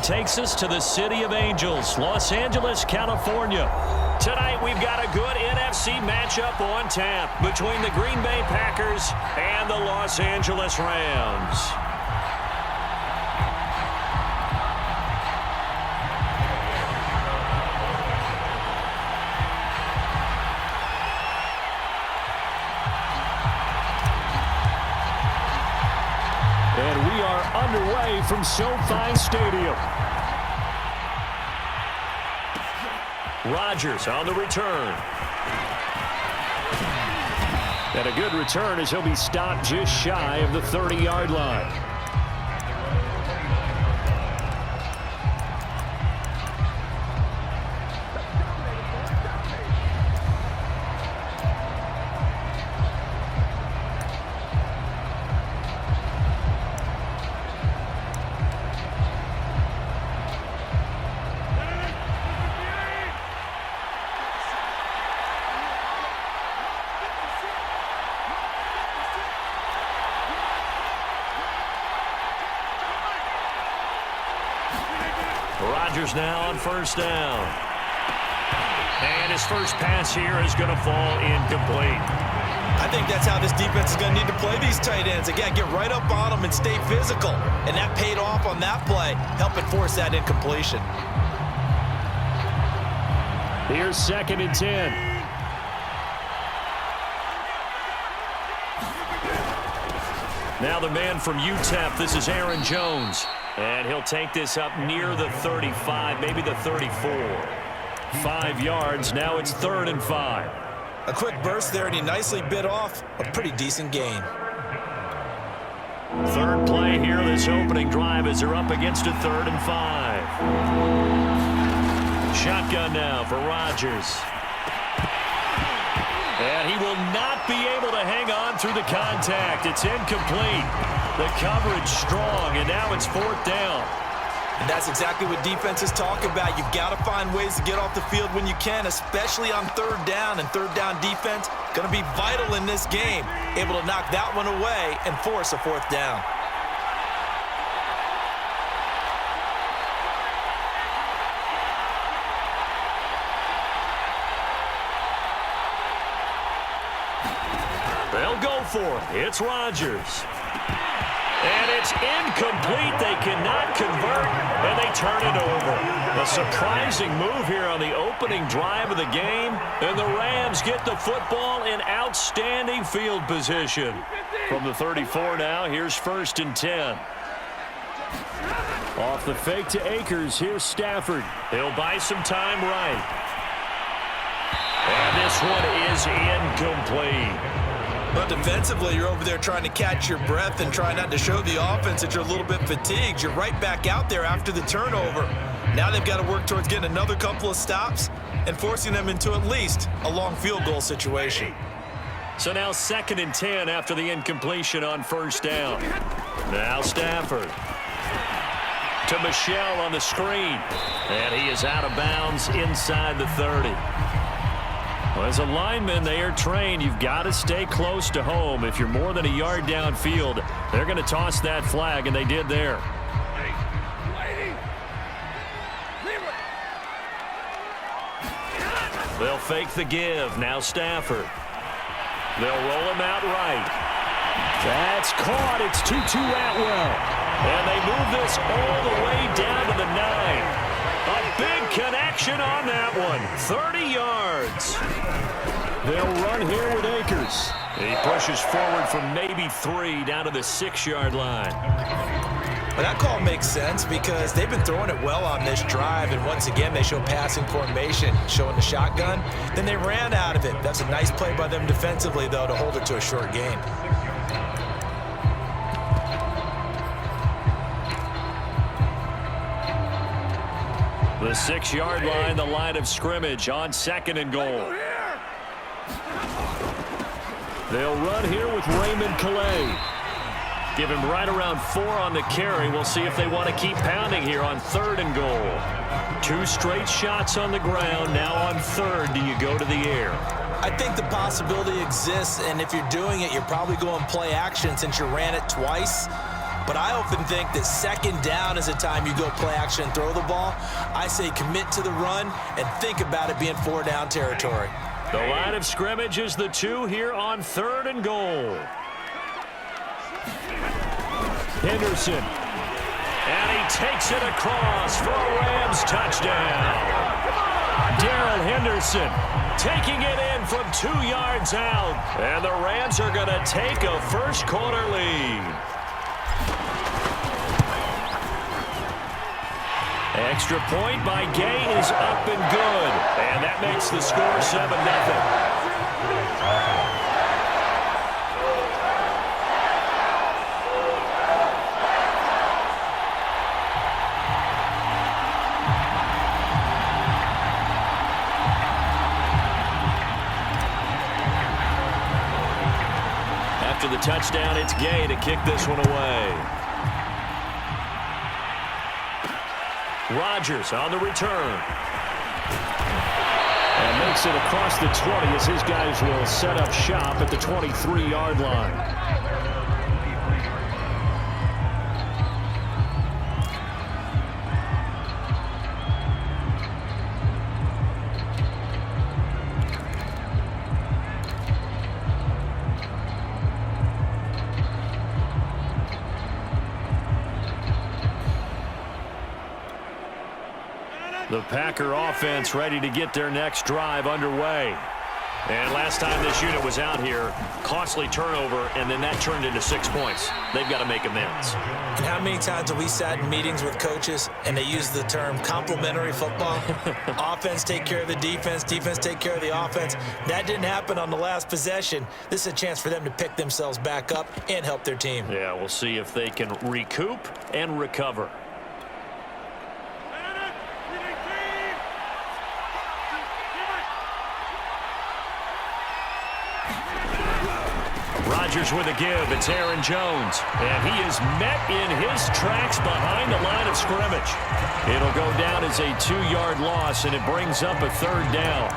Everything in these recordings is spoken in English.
takes us to the City of Angels, Los Angeles, California. Tonight, we've got a good NFC matchup on tap between the Green Bay Packers and the Los Angeles Rams. And we are underway from SoFi Stadium. Rodgers on the return. And a good return as he'll be stopped just shy of the 30-yard line. Rodgers now on first down. And his first pass here is going to fall incomplete. I think that's how this defense is going to need to play these tight ends. Again, get right up on them and stay physical. And that paid off on that play, helping force that incompletion. Here's 2nd and 10. Now the man from UTEP, this is Aaron Jones. And he'll take this up near the 35, maybe the 34. 5 yards, now it's 3rd and 5. A quick burst there, and he nicely bit off a pretty decent gain. Third play here, this opening drive as they're up against a 3rd and 5. Shotgun now for Rodgers. And he will not be able to hang on through the contact. It's incomplete. The coverage strong, and now it's 4th down. And that's exactly what defenses talk about. You've got to find ways to get off the field when you can, especially on 3rd down. And 3rd down defense going to be vital in this game. Able to knock that one away and force a 4th down. They'll go for it. It's Rodgers. And it's incomplete. They cannot convert, and they turn it over. A surprising move here on the opening drive of the game, and the Rams get the football in outstanding field position. From the 34 now, here's 1st and 10. Off the fake to Akers, here's Stafford. He'll buy some time right. And this one is incomplete. But defensively, you're over there trying to catch your breath and try not to show the offense that you're a little bit fatigued. You're right back out there after the turnover. Now they've got to work towards getting another couple of stops and forcing them into at least a long field goal situation. So now 2nd and 10 after the incompletion on 1st down. Now Stafford. To Michelle on the screen. And he is out of bounds inside the 30. Well, as a lineman, they are trained. You've got to stay close to home. If you're more than a yard downfield, they're going to toss that flag, and they did there. They'll fake the give. Now Stafford. They'll roll him out right. That's caught. It's Tutu Atwell. And they move this all the way down to the 9. A big connection on that one. 30 yards. They'll run here with Akers. He pushes forward from maybe 3 down to the 6-yard line. Well, that call makes sense because they've been throwing it well on this drive, and once again they show passing formation, showing the shotgun. Then they ran out of it. That's a nice play by them defensively, though, to hold it to a short gain. The 6-yard line, the line of scrimmage on 2nd and goal. They'll run here with Raymond Calais. Give him right around 4 on the carry. We'll see if they want to keep pounding here on 3rd and goal. 2 straight shots on the ground. Now on 3rd, do you go to the air? I think the possibility exists, and if you're doing it, you're probably going play action since you ran it twice. but I often think that second down is a time you go play action and throw the ball. I say commit to the run and think about it being 4-down territory. The line of scrimmage is the 2 here on 3rd and goal. Henderson. And he takes it across for a Rams touchdown. Darrell Henderson taking it in from 2 yards out. And the Rams are going to take a first-quarter lead. Extra point by Gay is up and good. And that makes the score 7-0. After the touchdown, it's Gay to kick this one away. Rodgers on the return. And makes it across the 20 as his guys will set up shop at the 23-yard line. The Packer offense ready to get their next drive underway. And last time this unit was out here, costly turnover, and then that turned into 6 points. They've got to make amends. And how many times have we sat in meetings with coaches and they use the term complementary football? Offense take care of the defense, defense take care of the offense. That didn't happen on the last possession. This is a chance for them to pick themselves back up and help their team. Yeah, we'll see if they can recoup and recover. Rodgers with a give. It's Aaron Jones. And he is met in his tracks behind the line of scrimmage. It'll go down as a 2-yard loss, and it brings up a 3rd down.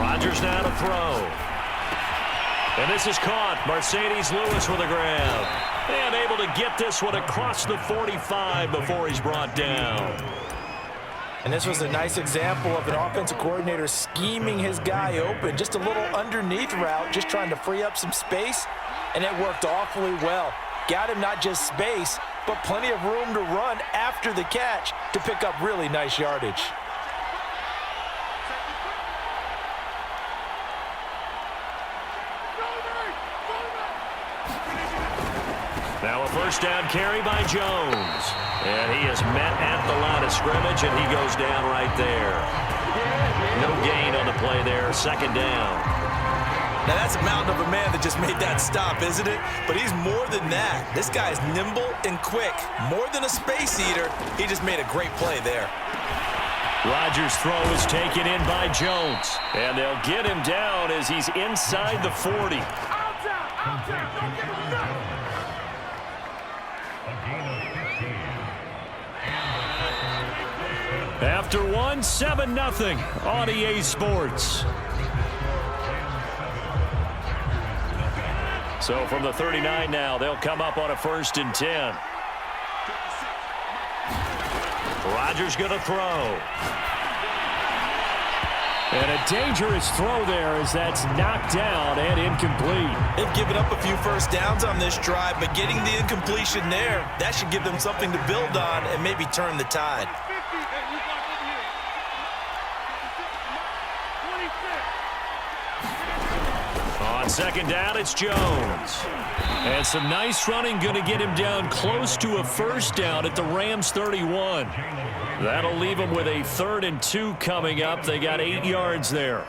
Rodgers now to throw. And this is caught. Mercedes Lewis with a grab. And able to get this one across the 45 before he's brought down. And this was a nice example of an offensive coordinator scheming his guy open. Just a little underneath route, just trying to free up some space. And it worked awfully well. Got him not just space, but plenty of room to run after the catch to pick up really nice yardage. Now a first down carry by Jones. And he is met at the line of scrimmage, and he goes down right there. No gain on the play there, 2nd down. Now that's a mountain of a man that just made that stop, isn't it? But he's more than that. This guy is nimble and quick. More than a space eater, he just made a great play there. Rodgers' throw is taken in by Jones. And they'll get him down as he's inside the 40. After one, 7-0 on EA Sports. So from the 39 now, they'll come up on a 1st and 10. Rodgers going to throw. And a dangerous throw there as that's knocked down and incomplete. They've given up a few first downs on this drive, but getting the incompletion there, that should give them something to build on and maybe turn the tide. On 2nd down, it's Jones. And some nice running going to get him down close to a 1st down at the Rams 31. That'll leave them with a 3rd and 2 coming up. They got 8 yards there.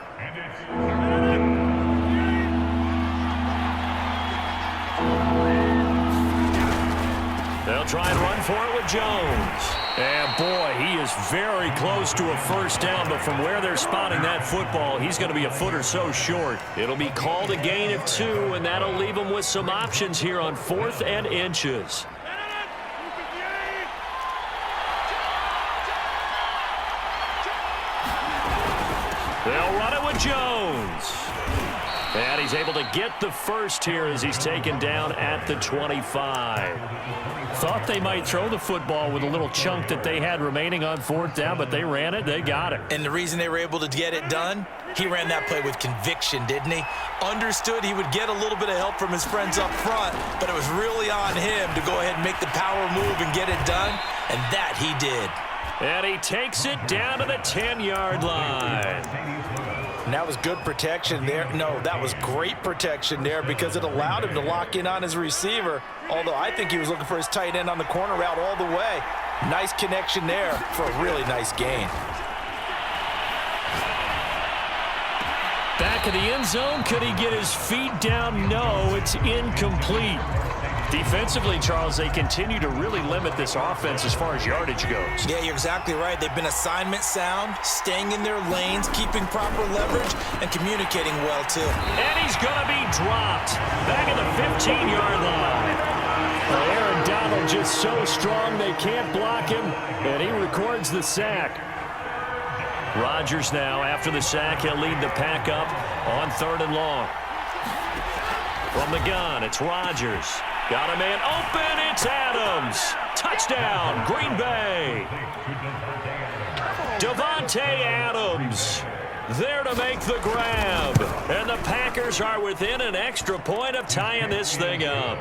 They'll try and run for it with Jones. And boy, he is very close to a 1st down, but from where they're spotting that football, he's going to be a foot or so short. It'll be called a gain of 2, and that'll leave them with some options here on 4th and inches. on Jones. And he's able to get the first here as he's taken down at the 25. Thought they might throw the football with a little chunk that they had remaining on fourth down, but they ran it. They got it. And the reason they were able to get it done, he ran that play with conviction, didn't he? Understood he would get a little bit of help from his friends up front, but it was really on him to go ahead and make the power move and get it done, and that he did. And he takes it down to the 10-yard line. And that was good protection there. No, that was great protection there because it allowed him to lock in on his receiver, although I think he was looking for his tight end on the corner route all the way. Nice connection there for a really nice gain. Back of the end zone. Could he get his feet down? No, it's incomplete. Defensively, Charles, they continue to really limit this offense as far as yardage goes. Yeah, you're exactly right. They've been assignment sound, staying in their lanes, keeping proper leverage, and communicating well, too. And he's going to be dropped back at the 15-yard line. Well, Aaron Donald just so strong they can't block him, and he records the sack. Rodgers now, after the sack, he'll lead the pack up on 3rd and long. From the gun, it's Rodgers. Got a man open, it's Adams. Touchdown, Green Bay. Davante Adams there to make the grab. And the Packers are within an extra point of tying this thing up.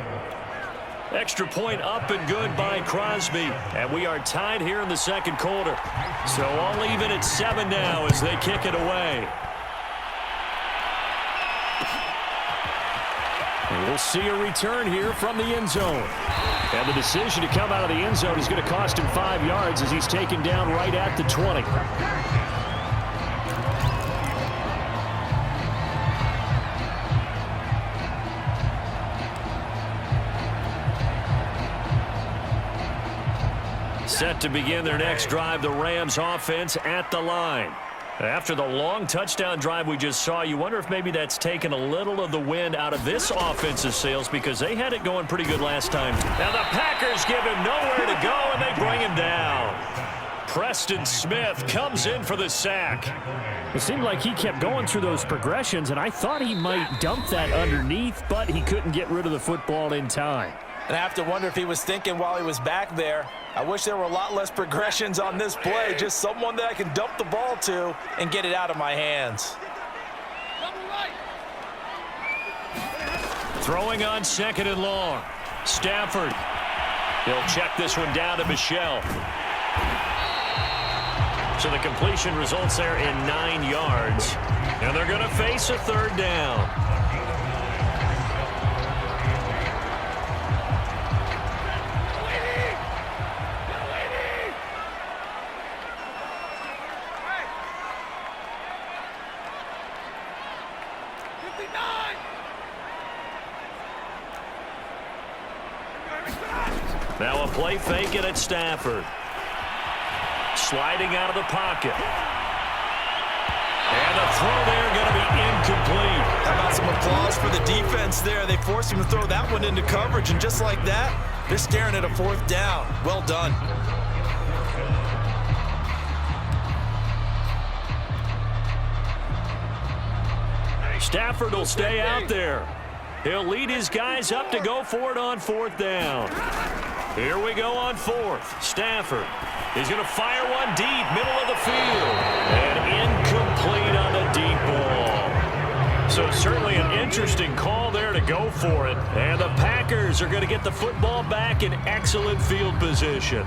Extra point up and good by Crosby. And we are tied here in the second quarter. So all even at 7 now as they kick it away. And we'll see a return here from the end zone. And the decision to come out of the end zone is going to cost him 5 yards as he's taken down right at the 20. Set to begin their next drive, the Rams offense at the line. After the long touchdown drive we just saw, you wonder if maybe that's taken a little of the wind out of this offensive sails because they had it going pretty good last time. Now the Packers give him nowhere to go, and they bring him down. Preston Smith comes in for the sack. It seemed like he kept going through those progressions, and I thought he might dump that underneath, but he couldn't get rid of the football in time. And I have to wonder if he was thinking while he was back there, I wish there were a lot less progressions on this play, just someone that I can dump the ball to and get it out of my hands. Throwing on 2nd and long. Stafford. He'll check this one down to Michel. So the completion results there in 9 yards. And they're going to face a 3rd down. Now a play fake it at Stafford. Sliding out of the pocket. And the throw there going to be incomplete. How about some applause for the defense there? They forced him to throw that one into coverage, and just like that, they're staring at a 4th down. Well done. Stafford will stay out there. He'll lead his guys up to go for it on 4th down. Here we go on 4th. Stafford is going to fire one deep, middle of the field. And incomplete on the deep ball. So certainly an interesting call there to go for it. And the Packers are going to get the football back in excellent field position.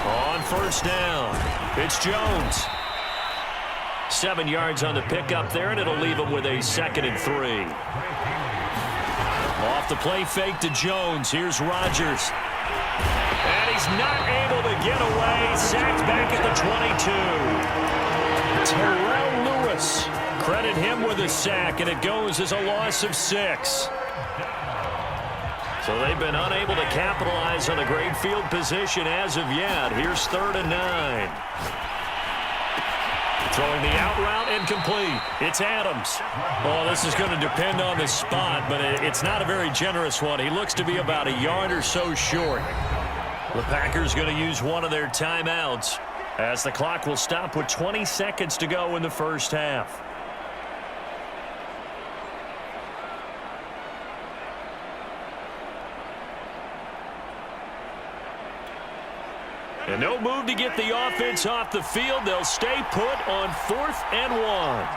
On 1st down, it's Jones. 7 yards on the pickup there, and it'll leave him with a 2nd and 3. Off the play fake to Jones. Here's Rodgers. And he's not able to get away. Sacked back at the 22. Terrell Lewis. Credit him with a sack, and it goes as a loss of 6. So they've been unable to capitalize on a great field position as of yet. Here's 3rd and 9. Throwing the out route incomplete. It's Adams. Oh, this is going to depend on the spot, but it's not a very generous one. He looks to be about a yard or so short. The Packers going to use one of their timeouts as the clock will stop with 20 seconds to go in the first half. And no move to get the offense off the field. They'll stay put on 4th and 1.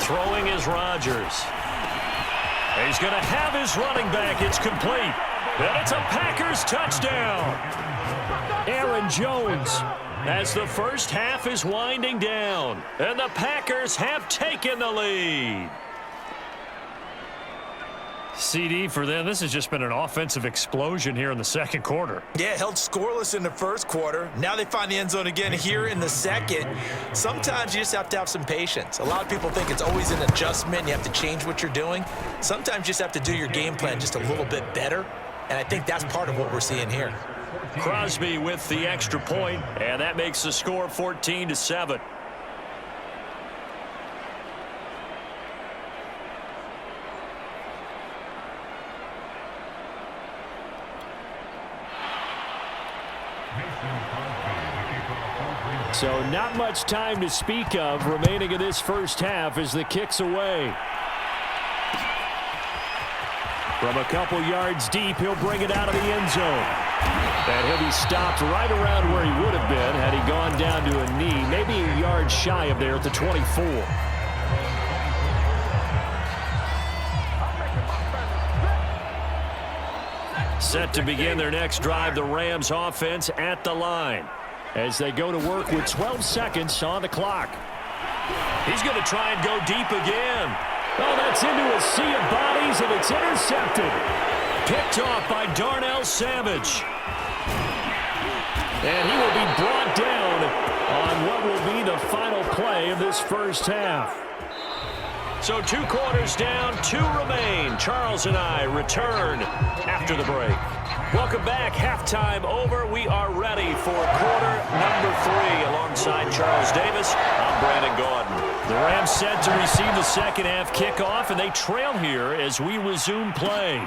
Throwing is Rodgers. He's going to have his running back. It's complete. And it's a Packers touchdown. Aaron Jones as the first half is winding down. And the Packers have taken the lead. CD for them, this has just been an offensive explosion here in the second quarter. Yeah, held scoreless in the first quarter. Now they find the end zone again here in the second. Sometimes you just have to have some patience. A lot of people think it's always an adjustment. You have to change what you're doing. Sometimes you just have to do your game plan just a little bit better. And I think that's part of what we're seeing here. Crosby with the extra point, and that makes the score 14-7. So not much time to speak of remaining in this first half as the kick's away. From a couple yards deep, he'll bring it out of the end zone. And he'll be stopped right around where he would have been had he gone down to a knee, maybe a yard shy of there at the 24. Set to begin their next drive, the Rams offense at the line as they go to work with 12 seconds on the clock. He's going to try and go deep again. Oh, that's into a sea of bodies, and it's intercepted. Picked off by Darnell Savage. And he will be brought down on what will be the final play of this first half. So 2 quarters down, 2 remain. Charles and I return after the break. Welcome back. Halftime over. We are ready for quarter number 3. Alongside Charles Davis, I'm Brandon Gaudin. The Rams set to receive the second half kickoff, and they trail here as we resume play.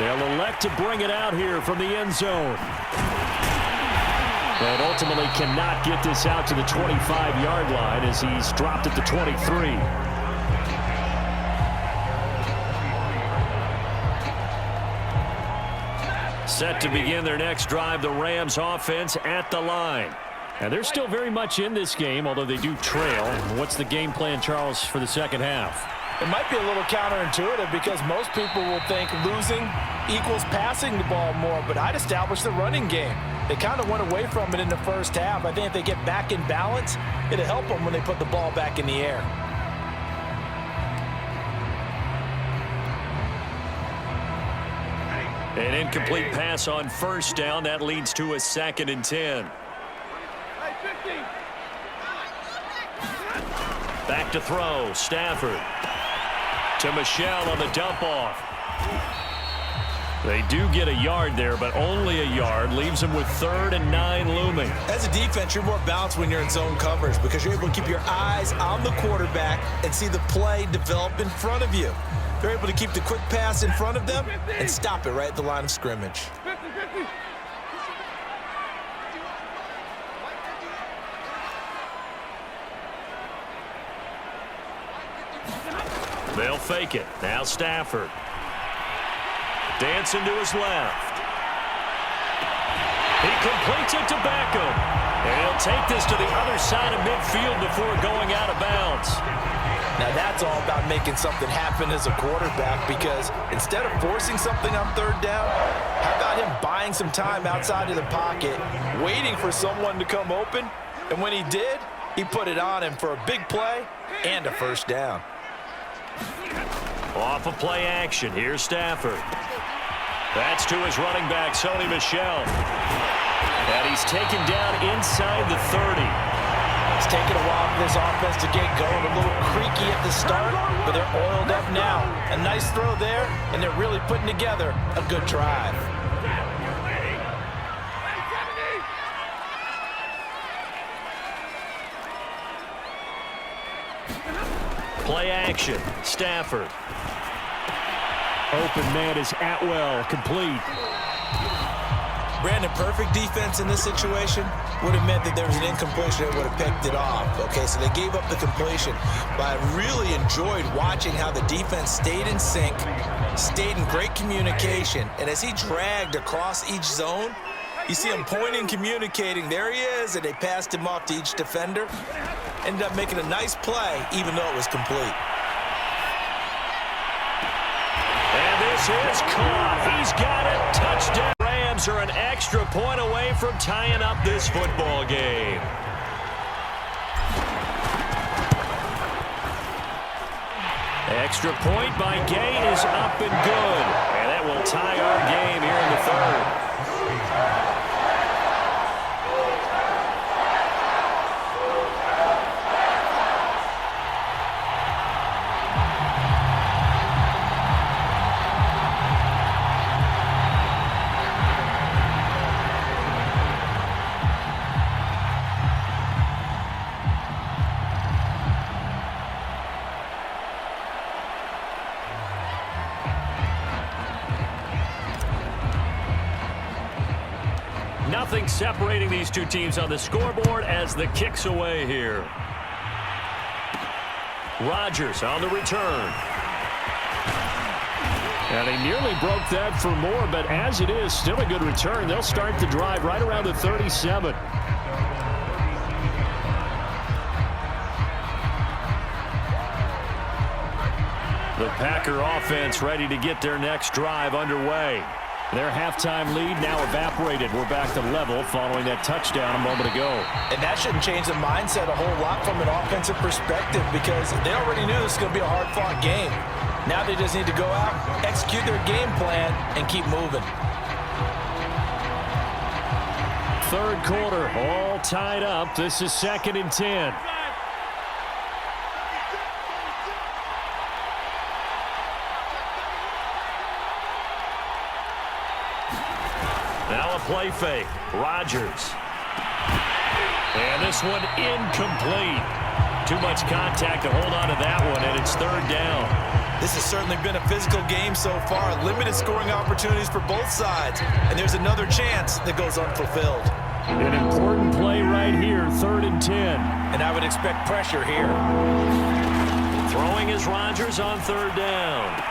They'll elect to bring it out here from the end zone. But ultimately cannot get this out to the 25-yard line as he's dropped at the 23. Set to begin their next drive, the Rams offense at the line. And they're still very much in this game, although they do trail. What's the game plan, Charles, for the second half? It might be a little counterintuitive because most people will think losing equals passing the ball more, but I'd establish the running game. They kind of went away from it in the first half. I think if they get back in balance, it'll help them when they put the ball back in the air. An incomplete pass on first down. That leads to a 2nd and 10. Back to throw. Stafford to Michelle on the dump off. They do get a yard there, but only a yard. Leaves them with 3rd and 9 looming. As a defense, you're more balanced when you're in zone coverage because you're able to keep your eyes on the quarterback and see the play develop in front of you. They're able to keep the quick pass in front of them and stop it right at the line of scrimmage. They'll fake it. Now Stafford. Dancing to his left. He completes it to Beckham. And he'll take this to the other side of midfield before going out of bounds. Now that's all about making something happen as a quarterback because instead of forcing something on 3rd down, how about him buying some time outside of the pocket, waiting for someone to come open, and when he did, he put it on him for a big play and a first down. Off of play action, here's Stafford. That's to his running back, Sony Michel. And he's taken down inside the 30. It's taken a while for this offense to get going. A little creaky at the start, but they're oiled up now. A nice throw there, and they're really putting together a good drive. Play action, Stafford. Open man is Atwell, complete. Brandon, perfect defense in this situation would have meant that there was an incompletion that would have picked it off. Okay, so they gave up the completion. But I really enjoyed watching how the defense stayed in sync, stayed in great communication. And as he dragged across each zone, you see him pointing, communicating. There he is, and they passed him off to each defender. Ended up making a nice play, even though it was complete. And this is caught. He's got it. Touchdown. Rams are an extra point away from tying up this football game. Extra point by Gay is up and good. And that will tie our game here in the third. Nothing separating these two teams on the scoreboard as the kick's away here. Rodgers on the return. And he nearly broke that for more, but as it is, still a good return. They'll start the drive right around the 37. The Packer offense ready to get their next drive underway. Their halftime lead now evaporated. We're back to level following that touchdown a moment ago. And that shouldn't change the mindset a whole lot from an offensive perspective because they already knew this was going to be a hard-fought game. Now they just need to go out, execute their game plan, and keep moving. Third quarter, all tied up. This is 2nd and 10. Now a play fake. Rodgers. And this one incomplete. Too much contact to hold on to that one, and it's 3rd down. This has certainly been a physical game so far. Limited scoring opportunities for both sides. And there's another chance that goes unfulfilled. An important play right here, 3rd and 10. And I would expect pressure here. Throwing is Rodgers on 3rd down.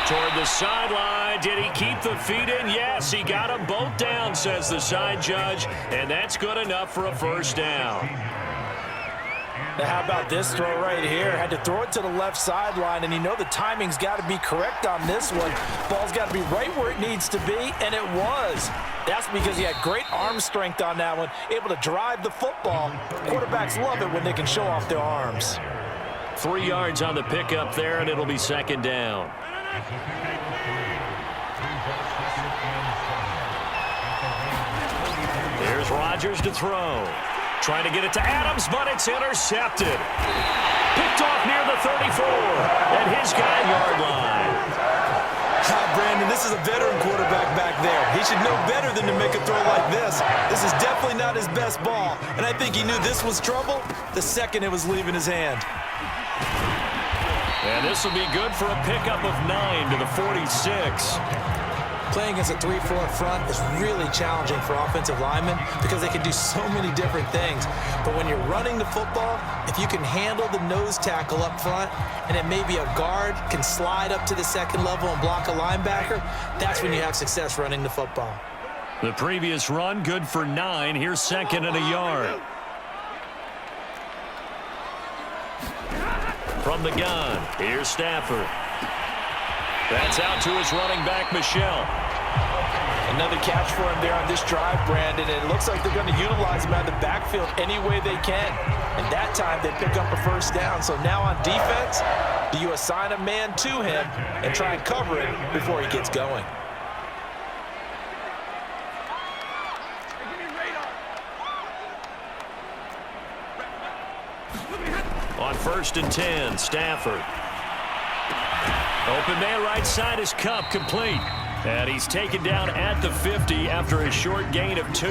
Toward the sideline. Did he keep the feet in? Yes, he got them both down, says the side judge. And that's good enough for a 1st down. Now how about this throw right here? Had to throw it to the left sideline, and you know the timing's got to be correct on this one. Ball's got to be right where it needs to be, and it was. That's because he had great arm strength on that one, able to drive the football. Quarterbacks love it when they can show off their arms. 3 yards on the pickup there, and it'll be 2nd down. Here's Rodgers to throw. Trying to get it to Adams, but it's intercepted. Picked off near the 34 at his 9-yard line. Brandon, this is a veteran quarterback back there. He should know better than to make a throw like this. This is definitely not his best ball, and I think he knew this was trouble the second it was leaving his hand. And this will be good for a pickup of 9 to the 46. Playing against a 3-4 front is really challenging for offensive linemen because they can do so many different things. But when you're running the football, if you can handle the nose tackle up front and then maybe a guard can slide up to the 2nd level and block a linebacker, that's when you have success running the football. The previous run good for 9. Here's 2nd and a yard. From the gun, here's Stafford. That's out to his running back, Michelle. Another catch for him there on this drive, Brandon. And it looks like they're going to utilize him out of the backfield any way they can. And that time they pick up a 1st down. So now on defense, do you assign a man to him and try and cover it before he gets going? On 1st and 10, Stafford. Open man right side is Cup, complete. And he's taken down at the 50 after a short gain of 2.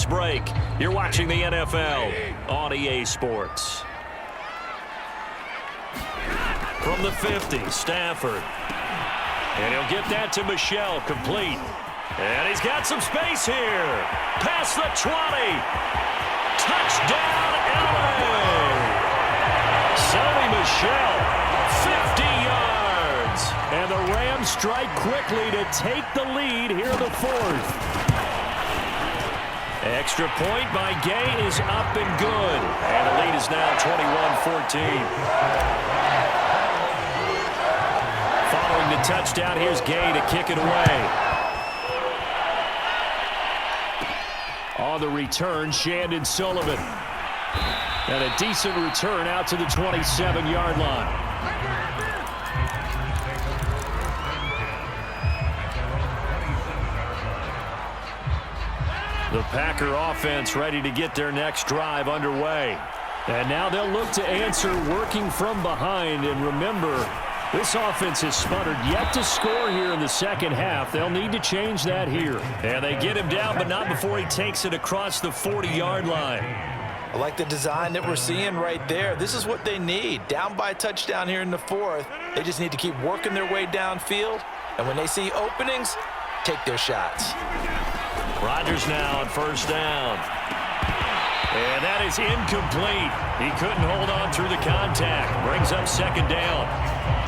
fast break. You're watching the NFL on EA Sports. From the 50, Stafford. And he'll get that to Michel, complete. And he's got some space here. Past the 20. Touchdown, LA. Sonny Michel, 50 yards. And the Rams strike quickly to take the lead here in the fourth. Extra point by Gay is up and good. And the lead is now 21-14. Following the touchdown, here's Gay to kick it away. On the return, Shandon Sullivan. And a decent return out to the 27-yard line. The Packer offense ready to get their next drive underway. And now they'll look to answer working from behind. And remember, this offense has sputtered yet to score here in the second half. They'll need to change that here. And they get him down, but not before he takes it across the 40-yard line. I like the design that we're seeing right there. This is what they need. Down by a touchdown here in the fourth. They just need to keep working their way downfield. And when they see openings, take their shots. Rodgers now on first down. And that is incomplete. He couldn't hold on through the contact. Brings up second down.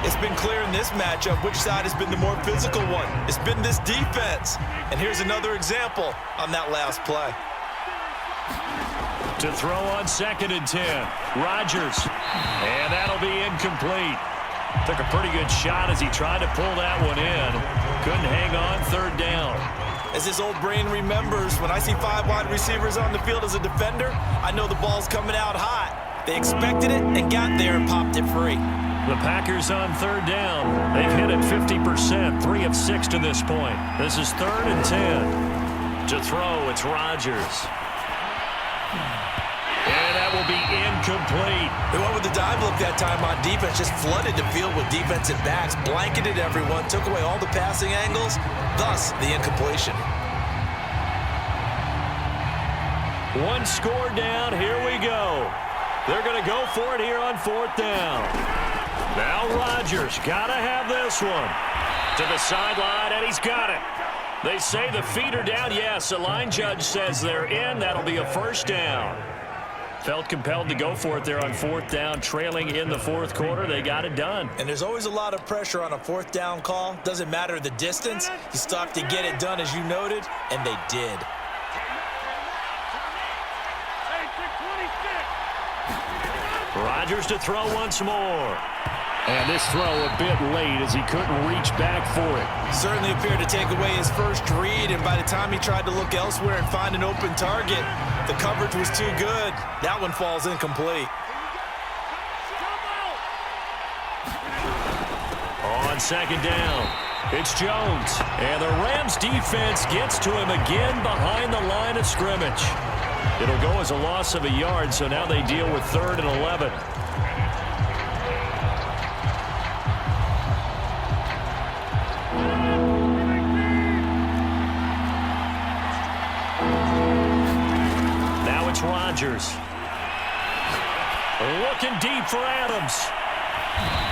It's been clear in this matchup which side has been the more physical one. It's been this defense. And here's another example on that last play. To throw on 2nd and 10. Rodgers. And that'll be incomplete. Took a pretty good shot as he tried to pull that one in. Couldn't hang on, third down. As his old brain remembers, when I see 5 wide receivers on the field as a defender, I know the ball's coming out hot. They expected it and got there and popped it free. The Packers on third down. They've hit it 50%, 3 of 6 to this point. This is 3rd and 10. To throw, it's Rodgers. And that will be incomplete. They went with the dive look that time on defense, just flooded the field with defensive backs, blanketed everyone, took away all the passing angles, thus the incompletion. One score down, here we go. They're going to go for it here on 4th down. Now Rodgers, got to have this one. To the sideline, and he's got it. They say the feet are down. Yes, the line judge says they're in. That'll be a first down. Felt compelled to go for it there on 4th down, trailing in the 4th quarter. They got it done. And there's always a lot of pressure on a 4th down call. Doesn't matter the distance. You still have to get it done, as you noted, and they did. Rodgers to throw once more. And this throw a bit late as he couldn't reach back for it. Certainly appeared to take away his first read, and by the time he tried to look elsewhere and find an open target, the coverage was too good. That one falls incomplete. On 2nd down, it's Jones. And the Rams defense gets to him again behind the line of scrimmage. It'll go as a loss of a yard, so now they deal with 3rd and 11. Now it's Rodgers. Looking deep for Adams.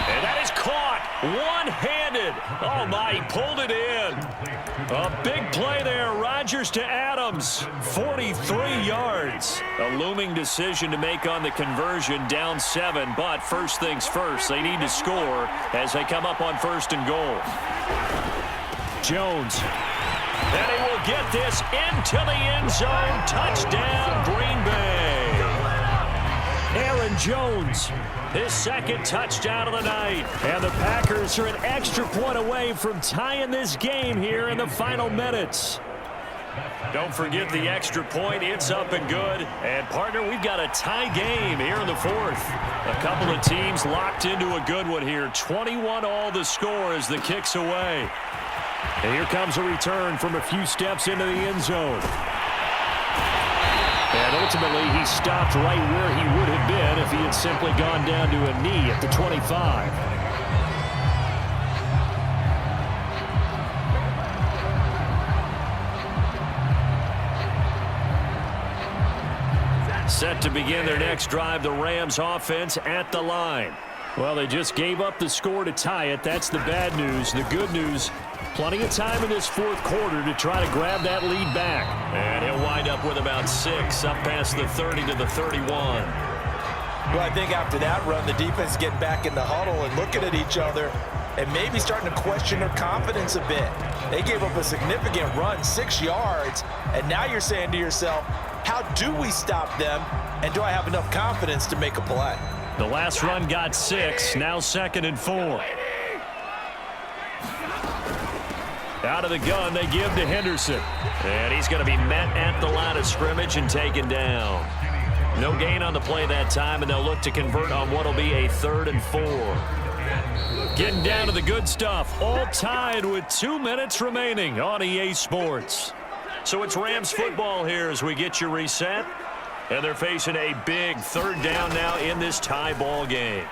And that is caught one-handed. Oh, my, he pulled it in. A big play there. Rodgers to Adams. 43 yards. A looming decision to make on the conversion, down 7. But first things first, they need to score as they come up on 1st and goal. Jones. And he will get this into the end zone. Touchdown, Green Bay. Aaron Jones, his 2nd touchdown of the night. And the Packers are an extra point away from tying this game here in the final minutes. Don't forget the extra point. It's up and good. And, partner, we've got a tie game here in the 4th. A couple of teams locked into a good one here. 21-all the score as the kick's away. And here comes a return from a few steps into the end zone. And ultimately, he stopped right where he would have been if he had simply gone down to a knee at the 25. Set to begin their next drive, the Rams offense at the line. Well, they just gave up the score to tie it. That's the bad news. The good news, plenty of time in this fourth quarter to try to grab that lead back. And he'll wind up with about 6, up past the 30 to the 31. Well, I think after that run, the defense is getting back in the huddle and looking at each other and maybe starting to question their confidence a bit. They gave up a significant run, 6 yards, and now you're saying to yourself, how do we stop them, and do I have enough confidence to make a play? The last run got 6, now 2nd and 4. Out of the gun, they give to Henderson. And he's going to be met at the line of scrimmage and taken down. No gain on the play that time, and they'll look to convert on what will be a 3rd and 4. Getting down to the good stuff, all tied with 2 minutes remaining on EA Sports. So it's Rams football here as we get you reset. And they're facing a big 3rd down now in this tie ball game.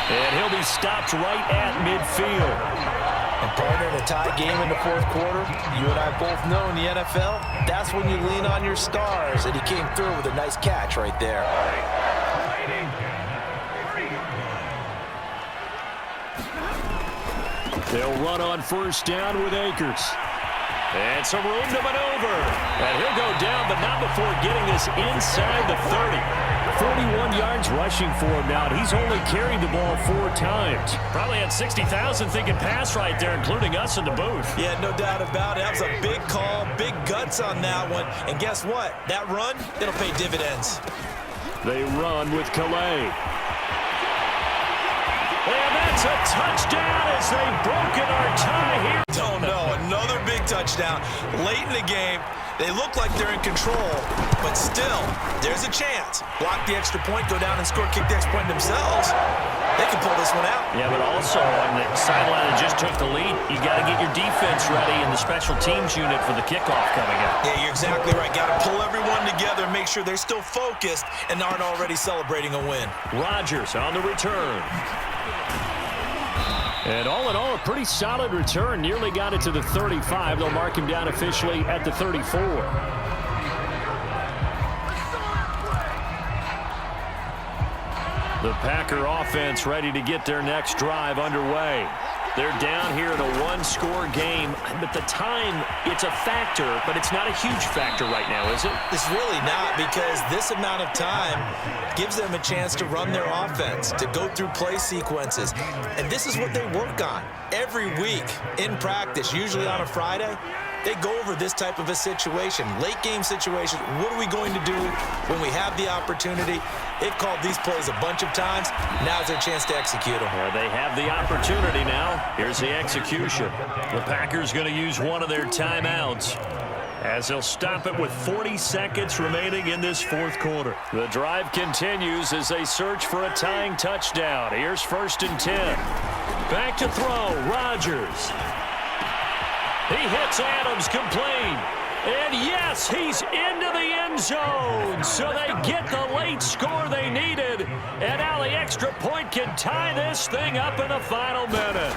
And he'll be stopped right at midfield. And partner, in a tie game in the fourth quarter, you and I both know in the NFL, that's when you lean on your stars. And he came through with a nice catch right there. They'll run on 1st down with Akers. And some room to maneuver. And he'll go down, but not before getting this inside the 30. 41 yards rushing for him now. He's only carried the ball 4 times. Probably had 60,000 thinking pass right there, including us in the booth. Yeah, no doubt about it. That was a big call, big guts on that one. And guess what? That run, it'll pay dividends. They run with Calais. And that's a touchdown as they've broken our tie here. Oh, no, another big touchdown. Late in the game, they look like they're in control, but still, there's a chance. Block the extra point, go down and score, kick the extra point themselves. They can pull this one out. Yeah, but also on the sideline that just took the lead, you got to get your defense ready in the special teams unit for the kickoff coming up. Yeah, you're exactly right. Got to pull everyone together and make sure they're still focused and aren't already celebrating a win. Rodgers on the return. And all in all, a pretty solid return. Nearly got it to the 35. They'll mark him down officially at the 34. The Packer offense ready to get their next drive underway. They're down here in a 1-score game, but the time, it's a factor, but it's not a huge factor right now, is it? It's really not, because this amount of time gives them a chance to run their offense, to go through play sequences. And this is what they work on every week in practice, usually on a Friday. They go over this type of a situation, late game situation. What are we going to do when we have the opportunity? They've called these plays a bunch of times. Now's their chance to execute them. Well, they have the opportunity now. Here's the execution. The Packers going to use one of their timeouts as they'll stop it with 40 seconds remaining in this fourth quarter. The drive continues as they search for a tying touchdown. Here's 1st and 10. Back to throw, Rodgers. He hits Adams complete. And yes, he's into the end zone. So they get the late score they needed. And now the extra point can tie this thing up in the final minute.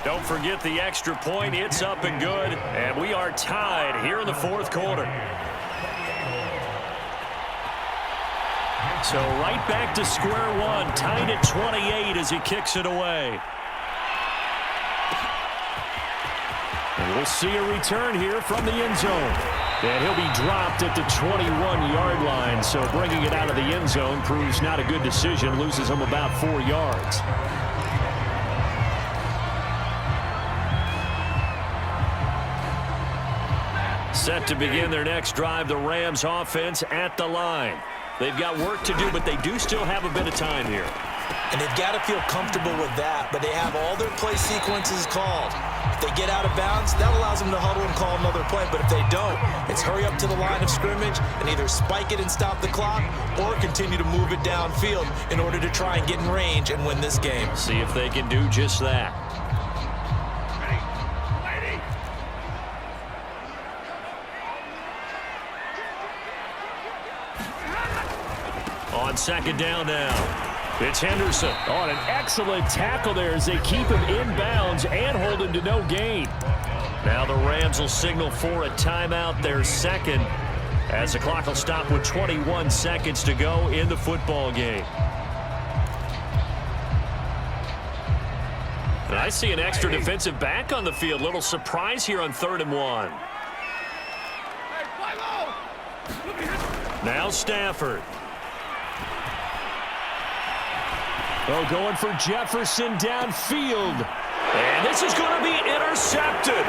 Don't forget the extra point. It's up and good. And we are tied here in the fourth quarter. So right back to square one. Tied at 28 as he kicks it away. And we'll see a return here from the end zone. And he'll be dropped at the 21-yard line. So bringing it out of the end zone proves not a good decision. Loses him about 4 yards. Set to begin their next drive, the Rams offense at the line. They've got work to do, but they do still have a bit of time here. And they've got to feel comfortable with that, but they have all their play sequences called. If they get out of bounds, that allows them to huddle and call another play. But if they don't, it's hurry up to the line of scrimmage and either spike it and stop the clock or continue to move it downfield in order to try and get in range and win this game. See if they can do just that. On 2nd down now. It's Henderson on an excellent tackle there as they keep him inbounds and hold him to no gain. Now the Rams will signal for a timeout, their second, as the clock will stop with 21 seconds to go in the football game. And I see an extra defensive back on the field. Little surprise here on 3rd and 1. Now Stafford. Oh, going for Jefferson downfield. And this is going to be intercepted.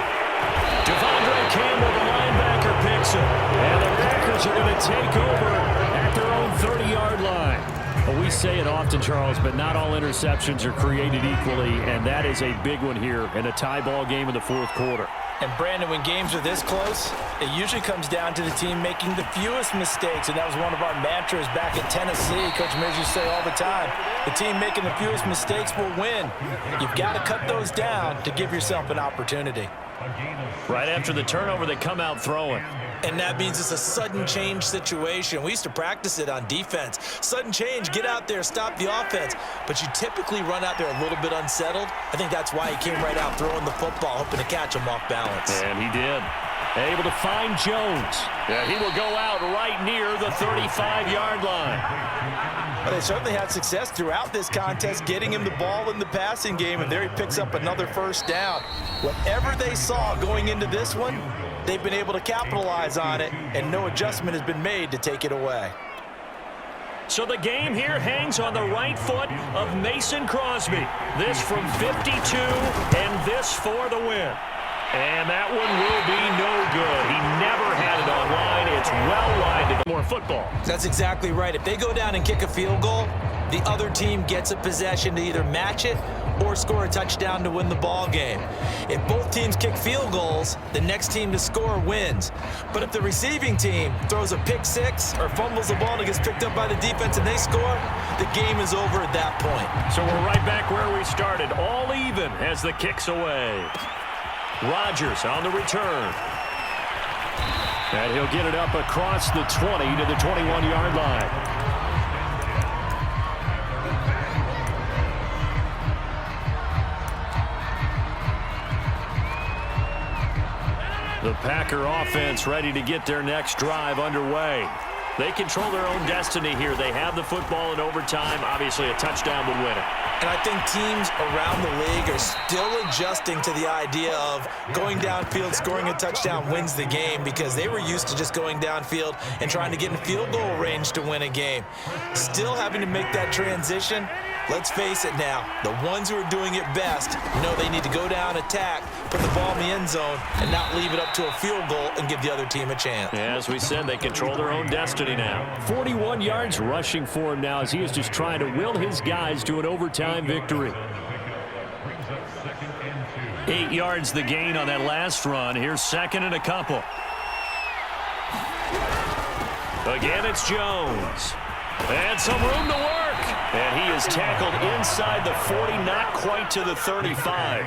Devondre Campbell, the linebacker, picks it. And the Packers are going to take over at their own 30-yard line. Well, we say it often, Charles, but not all interceptions are created equally, and that is a big one here in a tie ball game in the 4th quarter. And Brandon, when games are this close, it usually comes down to the team making the fewest mistakes, and that was one of our mantras back in Tennessee. Coach Mears used to say all the time, the team making the fewest mistakes will win. You've got to cut those down to give yourself an opportunity. Right after the turnover, they come out throwing. And that means it's a sudden change situation. We used to practice it on defense. Sudden change, get out there, stop the offense. But you typically run out there a little bit unsettled. I think that's why he came right out throwing the football, hoping to catch him off balance. And he did. Able to find Jones. Yeah, he will go out right near the 35-yard line. But they certainly had success throughout this contest, getting him the ball in the passing game, and there he picks up another first down. Whatever they saw going into this one, they've been able to capitalize on it, and no adjustment has been made to take it away. So the game here hangs on the right foot of Mason Crosby. This from 52, and this for the win. And that one will be no good. He never had it on line. It's well wide to more football. That's exactly right. If they go down and kick a field goal, the other team gets a possession to either match it or score a touchdown to win the ball game. If both teams kick field goals, the next team to score wins. But if the receiving team throws a pick six or fumbles the ball and it gets picked up by the defense and they score, the game is over at that point. So we're right back where we started, all even as the kick's away. Rodgers on the return. And he'll get it up across the 20 to the 21-yard line. The Packer offense ready to get their next drive underway. They control their own destiny here. They have the football in overtime. Obviously, a touchdown would win it. And I think teams around the league are still adjusting to the idea of going downfield, scoring a touchdown wins the game, because they were used to just going downfield and trying to get in field goal range to win a game. Still having to make that transition. Let's face it now, the ones who are doing it best know they need to go down, attack, put the ball in the end zone, and not leave it up to a field goal and give the other team a chance. Yeah, as we said, they control their own destiny now. 41 yards rushing for him now as he is just trying to will his guys to an overtime victory. 8 yards the gain on that last run. Here's second and a couple. Again, it's Jones. And some room to work. And he is tackled inside the 40, not quite to the 35.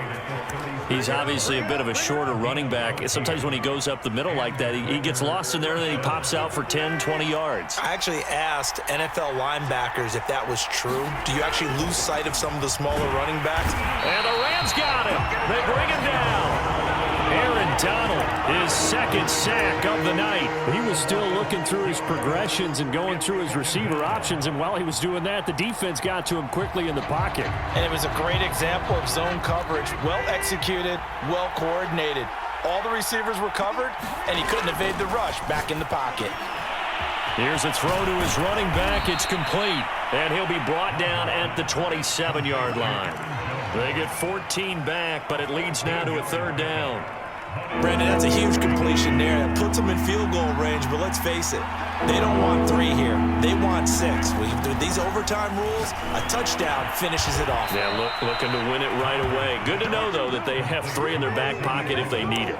He's obviously a bit of a shorter running back. Sometimes when he goes up the middle like that, he gets lost in there and then he pops out for 10, 20 yards. I actually asked NFL linebackers if that was true. Do you actually lose sight of some of the smaller running backs? And the Rams got him. They bring him down. Aaron Donald, his second sack of the night. He was still looking through his progressions and going through his receiver options, and while he was doing that, the defense got to him quickly in the pocket. And it was a great example of zone coverage. Well executed, well coordinated. All the receivers were covered, and he couldn't evade the rush back in the pocket. Here's a throw to his running back. It's complete. And he'll be brought down at the 27-yard line. They get 14 back, but it leads now to a third down. Brandon, that's a huge completion there. That puts them in field goal range, but let's face it, they don't want 3 here. They want 6. With these overtime rules, a touchdown finishes it off. Yeah, looking to win it right away. Good to know, though, that they have 3 in their back pocket if they need it.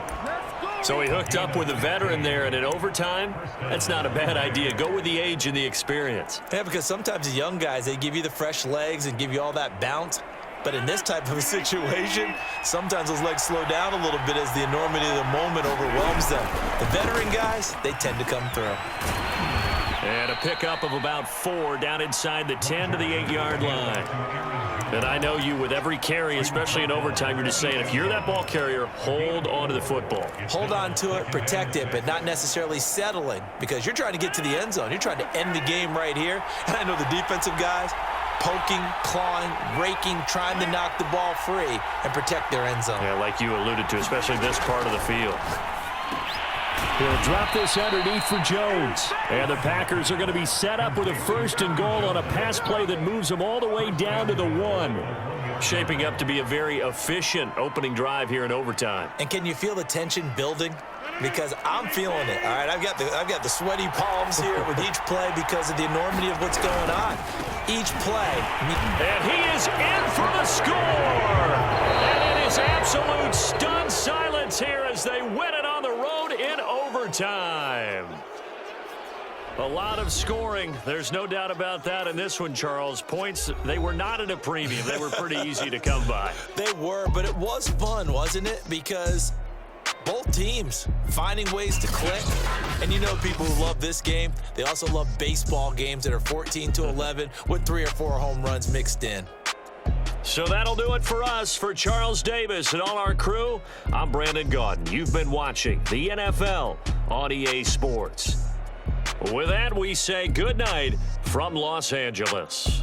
So he hooked up with a veteran there, and in overtime, that's not a bad idea. Go with the age and the experience. Yeah, because sometimes the young guys, they give you the fresh legs and give you all that bounce. But in this type of a situation, sometimes those legs slow down a little bit as the enormity of the moment overwhelms them. The veteran guys, they tend to come through. And a pickup of about 4 down inside the 10 to the 8-yard line. And I know you, with every carry, especially in overtime, you're just saying, if you're that ball carrier, hold on to the football. Hold on to it, protect it, but not necessarily settling, because you're trying to get to the end zone. You're trying to end the game right here. And I know the defensive guys poking, clawing, raking, trying to knock the ball free and protect their end zone. Yeah, like you alluded to, especially this part of the field. He'll drop this underneath for Jones. And the Packers are going to be set up with a 1st and goal on a pass play that moves them all the way down to the 1. Shaping up to be a very efficient opening drive here in overtime. And can you feel the tension building? Because I'm feeling it. All right, I've got the sweaty palms here with each play because of the enormity of what's going on. Each play. And he is in for the score. And it is absolute stunned silence here as they win it on the road in overtime. A lot of scoring. There's no doubt about that in this one, Charles. Points, they were not at a premium. They were pretty easy to come by. They were, but it was fun, wasn't it? Because both teams finding ways to click. And you know people who love this game, they also love baseball games that are 14-11 with 3 or 4 home runs mixed in. So that'll do it for us. For Charles Davis and all our crew, I'm Brandon Gaudin. You've been watching the NFL on EA Sports. With that, we say good night from Los Angeles.